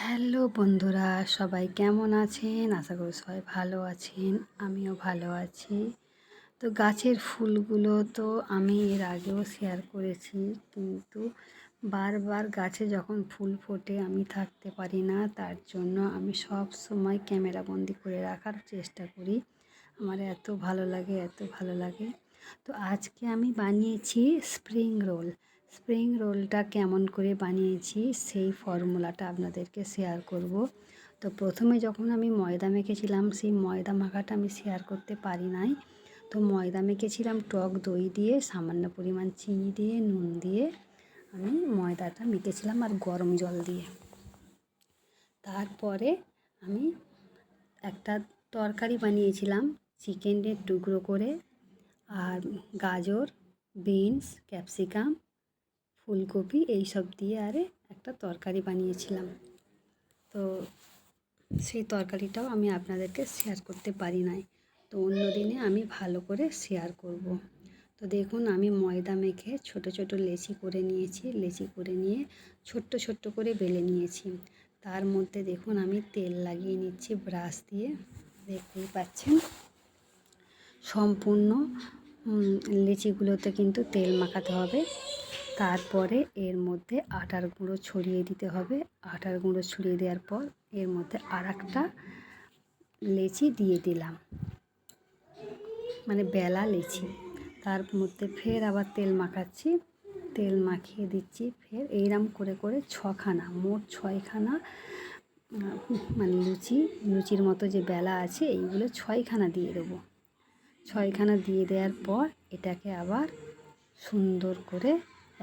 Hello বন্ধুরা, সবাই কেমন আছেন? আশা করি সবাই ভালো আছেন। আমিও ভালো আছি। তো গাছের ফুলগুলো তো আমি এর আগেও শেয়ার করেছি, কিন্তু বারবার গাছে যখন ফুল ফোটে আমি থাকতে পারি না। তার জন্য আমি সব সময় ক্যামেরাবন্দি করে রাখার চেষ্টা করি। আমার এত ভালো লাগে, এত ভালো লাগে। তো আজকে আমি বানিয়েছি স্প্রিং রোল। স্প্রিং রোলটা কেমন করে বানিয়েছি সেই ফর্মুলাটা আপনাদেরকে শেয়ার করব। তো প্রথমে যখন আমি ময়দা মেখেছিলাম, সেই ময়দা মাখাটা আমি শেয়ার করতে পারি নাই। তো ময়দা মেখেছিলাম টক দই দিয়ে, সামান্য পরিমাণ চিনি দিয়ে, নুন দিয়ে আমি ময়দাটা মেখেছিলাম আর গরম জল দিয়ে। তারপরে আমি একটা তরকারি বানিয়েছিলাম চিকেনের টুকরো করে, আর গাজর, বিনস, ক্যাপসিকাম, ফুলকপি এইসব দিয়ে একটা তরকারি বানিয়েছিলাম। তো সেই তরকারিটাও আমি আপনাদেরকে শেয়ার করতে পারি নাই। তো অন্য দিনে আমি ভালো করে শেয়ার করব। তো দেখুন, আমি ময়দা মেখে ছোট ছোট লেচি করে নিয়েছি। লেচি করে নিয়ে ছোট্ট ছোট্ট করে বেলে নিয়েছি। তার মধ্যে দেখুন আমি তেল লাগিয়ে নিচ্ছি ব্রাশ দিয়ে, দেখতেই পাচ্ছেন। সম্পূর্ণ লিচিগুলোতে কিন্তু তেল মাখাতে হবে। তারপরে এর মধ্যে আটার গুঁড়ো ছড়িয়ে দিতে হবে। আটার গুঁড়ো ছড়িয়ে দেওয়ার পর এর মধ্যে আরেকটা লেচি দিয়ে দিলাম, মানে বেলা লেচি। তার মধ্যে ফের আবার তেল মাখাচ্ছি, তেল মাখিয়ে দিচ্ছি। ফের এইরকম করে করে মোট ছয়খানা মানে লুচির মতো যে বেলা আছে, এইগুলো ছয়খানা দিয়ে দেবো। ছয়খানা দিয়ে দেওয়ার পর এটাকে আবার সুন্দর করে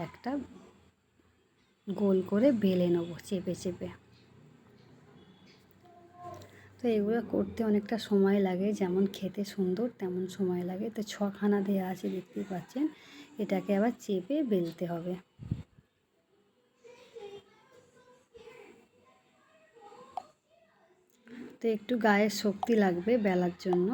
একটা গোল করে বেলে নেবো চেপে চেপে। তো এগুলো করতে অনেকটা সময় লাগে, যেমন খেতে সুন্দর তেমন সময় লাগে। তো ছখানা দেওয়া আছে, দেখতেই পাচ্ছেন। এটাকে আবার চেপে বেলতে হবে। তো একটু গায়ে শক্তি লাগবে বেলার জন্য।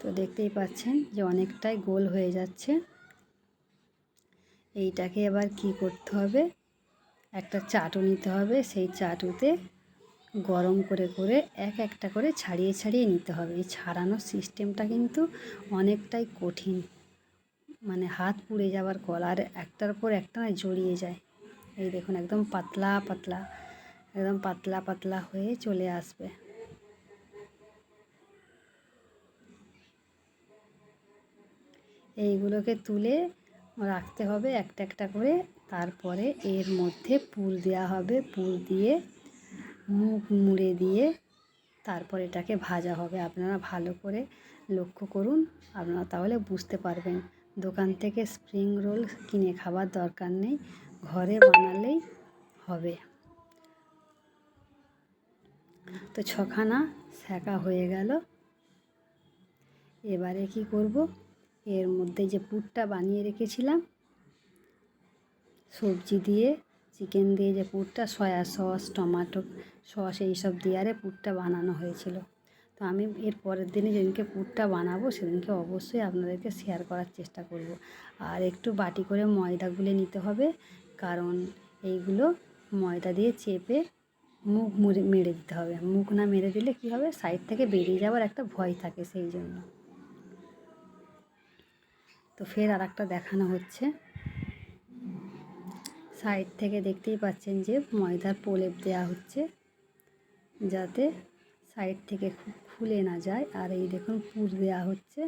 তো দেখতেই পাচ্ছেন যে অনেকটাই গোল হয়ে যাচ্ছে। এইটাকে এবার কি করতে হবে, একটা চাটু নিতে হবে। সেই চাটুতে গরম করে করে একটা করে ছাড়িয়ে ছাড়িয়ে নিতে হবে। এই ছাড়ানোর সিস্টেমটা কিন্তু অনেকটাই কঠিন, মানে হাত পুড়ে যাওয়ার কল। আর একটার পর একটা জড়িয়ে যায়। এই দেখুন, একদম পাতলা পাতলা, একদম পাতলা পাতলা হয়ে চলে আসবে। এইগুলোকে তুলে রাখতে হবে একটা একটা করে। তারপরে এর মধ্যে পুর দেওয়া হবে। পুর দিয়ে মুখ মুড়ে দিয়ে তারপর এটাকে ভাজা হবে। আপনারা ভালো করে লক্ষ্য করুন, আপনারা তাহলে বুঝতে পারবেন। দোকান থেকে স্প্রিং রোল কিনে খাবার দরকার নেই, ঘরে বানালেই হবে। তো ছখানা সেঁকা হয়ে গেল। এবারে কি করব, এর মধ্যে যে পুরটা বানিয়ে রেখেছিলাম সবজি দিয়ে, চিকেন দিয়ে, যে পুরটা সয়া সস, টমেটো সস এইসব দিয়ে পুরটা বানানো হয়েছিল। তো আমি এর পরের দিনে যেদিনকে পুরটা বানাবো সেদিনকে অবশ্যই আপনাদেরকে শেয়ার করার চেষ্টা করব। আর একটু বাটি করে ময়দা গুলে নিতে হবে, কারণ এইগুলো ময়দা দিয়ে চেপে মুখ মেরে দিতে হবে। মুখ না মেরে দিলে কি হবে, সাইড থেকে বেরিয়ে যাওয়ার একটা ভয় থাকে, সেই জন্য। তো ফের আরেকটা দেখানো হচ্ছে। সাইড থেকে দেখতেই পাচ্ছেন যে ময়দার প্রলেপ দেওয়া হচ্ছে, যাতে সাইড থেকে খুলে না যায়। আর এই দেখুন পুর দেওয়া হচ্ছে।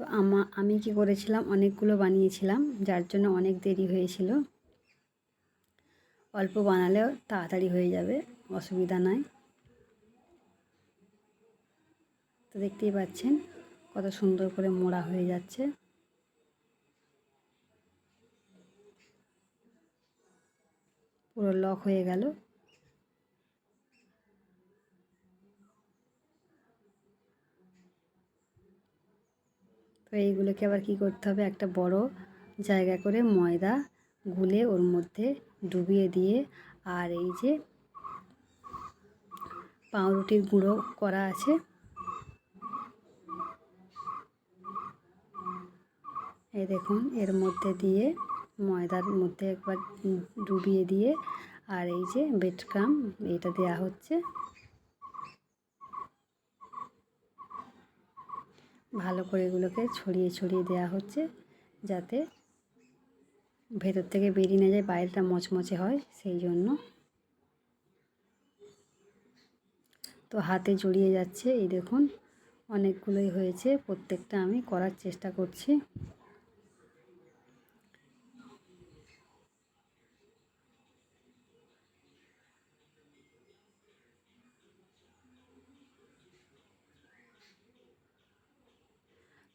তো আমি কি করেছিলাম, অনেকগুলো বানিয়েছিলাম, যার জন্য অনেক দেরি হয়েছিল। অল্প বানালেও তাড়াতাড়ি হয়ে যাবে, অসুবিধা নাই। তো দেখতেই পাচ্ছেন কত সুন্দর করে মোড়া হয়ে যাচ্ছে। পুরো লক হয়ে গেল। তো এইগুলোকে আবার কি করতে হবে, একটা বড় জায়গা করে ময়দা গুলে ওর মধ্যে ডুবিয়ে দিয়ে, আর এই যে পাউরুটির গুঁড়ো করা আছে, এই দেখুন এর মধ্যে দিয়ে ময়দার মধ্যে একবার ডুবিয়ে দিয়ে, আর এই যে ব্রেড ক্রাম্ব এটা দেওয়া হচ্ছে। ভালো করে এগুলোকে ছড়িয়ে ছড়িয়ে দেওয়া হচ্ছে, যাতে ভেতর থেকে বেরিয়ে না যায়, বাইরেটা মচমচে হয় সেই জন্য। তো হাতে জড়িয়ে যাচ্ছে, এই দেখুন অনেকগুলোই হয়েছে, প্রত্যেকটা আমি করার চেষ্টা করছি।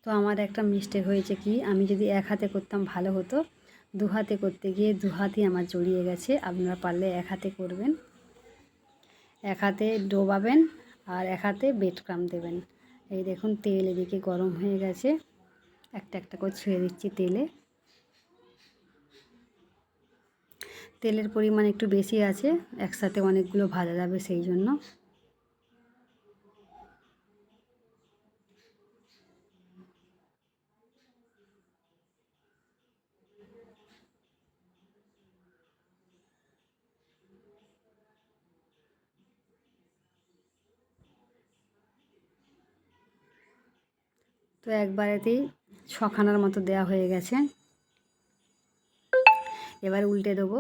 তো আমার একটা মিস্টেক হয়েছে কি, আমি যদি এক হাতে করতাম ভালো হতো, দু হাতে করতে গিয়ে দু হাতই আমার জড়িয়ে গেছে। আপনারা পারলে এক হাতে করবেন, এক হাতে ডোবাবেন আর এক হাতে ব্রেড ক্রাম্ব দেবেন। এই দেখুন তেল এদিকে গরম হয়ে গেছে, একটা একটা করে ছেড়ে দিচ্ছি তেলে। তেলের পরিমাণ একটু বেশি আছে, একসাথে অনেকগুলো ভাজা যাবে সেই জন্য। তো একবারেতেই ছখানার মতো দেওয়া হয়ে গেছে, এবার উল্টে দেবো।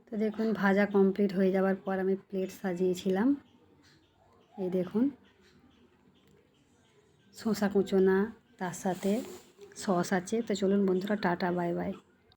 তো দেখুন ভাজা কমপ্লিট হয়ে যাওয়ার পর আমি প্লেট সাজিয়েছিলাম, এই দেখুন শসা কুচোনা, তার সাথে সস আছে। তো চলুন বন্ধুরা, টাটা বাই বাই।